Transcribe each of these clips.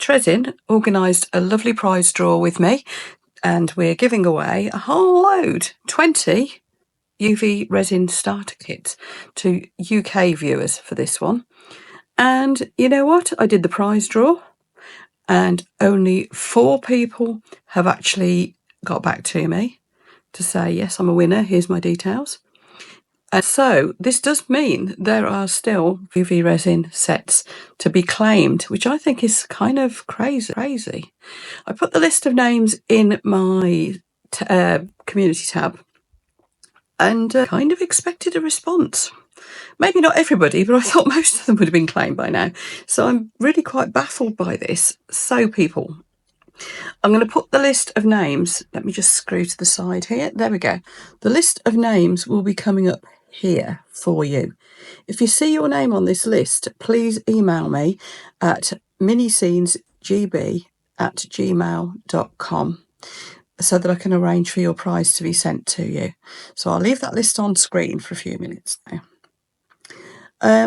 Resin organised a lovely prize draw with me, and we're giving away a whole load, 20 UV resin starter kits to UK viewers for this one. And you know what? I did the prize draw and only 4 people have actually got back to me to say, yes, I'm a winner, here's my details. And so this does mean there are still UV resin sets to be claimed, which I think is kind of crazy. I put the list of names in my community tab and kind of expected a response. Maybe not everybody, but I thought most of them would have been claimed by now. So I'm really quite baffled by this. So people, I'm going to put the list of names. Let me just screw to the side here. There we go. The list of names will be coming up here for you. If you see your name on this list, please email me at miniscenes@gmail.com so that I can arrange for your prize to be sent to you. So I'll leave that list on screen for a few minutes now.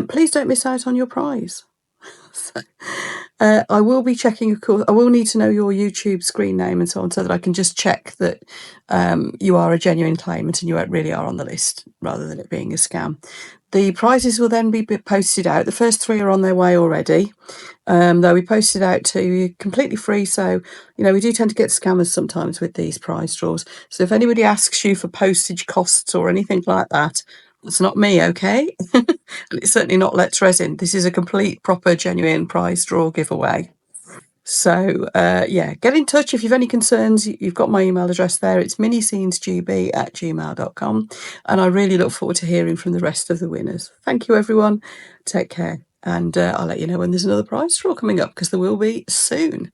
Please don't miss out on your prize. I will be checking, of course. I will need to know your YouTube screen name and so on, so that I can just check that you are a genuine claimant and you really are on the list, rather than it being a scam. The prizes will then be posted out. The first 3 are on their way already. They'll be posted out to you completely free. So, you know, we do tend to get scammers sometimes with these prize draws. So if anybody asks you for postage costs or anything like that, it's not me, okay? And it's certainly not Let's Resin. This is a complete, proper, genuine prize draw giveaway. So, yeah, get in touch if you've any concerns. You've got my email address there. It's miniscenesgb@gmail.com. And I really look forward to hearing from the rest of the winners. Thank you, everyone. Take care. And I'll let you know when there's another prize draw coming up, because there will be soon.